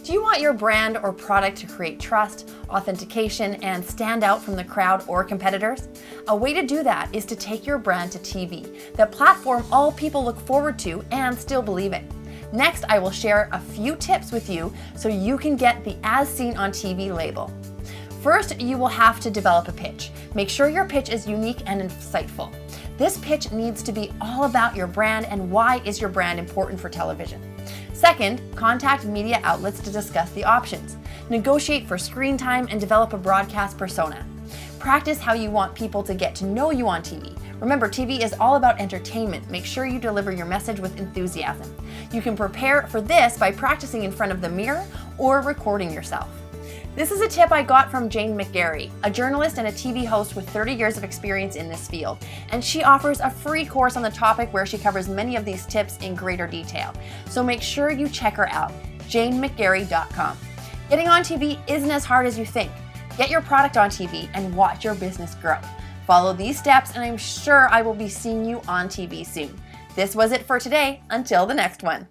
Do you want your brand or product to create trust, authentication, and stand out from the crowd or competitors? A way to do that is to take your brand to TV, the platform all people look forward to and still believe in. Next, I will share a few tips with you so you can get the As Seen on TV label. First, you will have to develop a pitch. Make sure your pitch is unique and insightful. This pitch needs to be all about your brand and why is your brand important for television. Second, contact media outlets to discuss the options. Negotiate for screen time and develop a broadcast persona. Practice how you want people to get to know you on TV. Remember, TV is all about entertainment. Make sure you deliver your message with enthusiasm. You can prepare for this by practicing in front of the mirror or recording yourself. This is a tip I got from Jane McGarry, a journalist and a TV host with 30 years of experience in this field, and she offers a free course on the topic where she covers many of these tips in greater detail. So make sure you check her out, janemcgarry.com. Getting on TV isn't as hard as you think. Get your product on TV and watch your business grow. Follow these steps and I'm sure I will be seeing you on TV soon. This was it for today. Until the next one.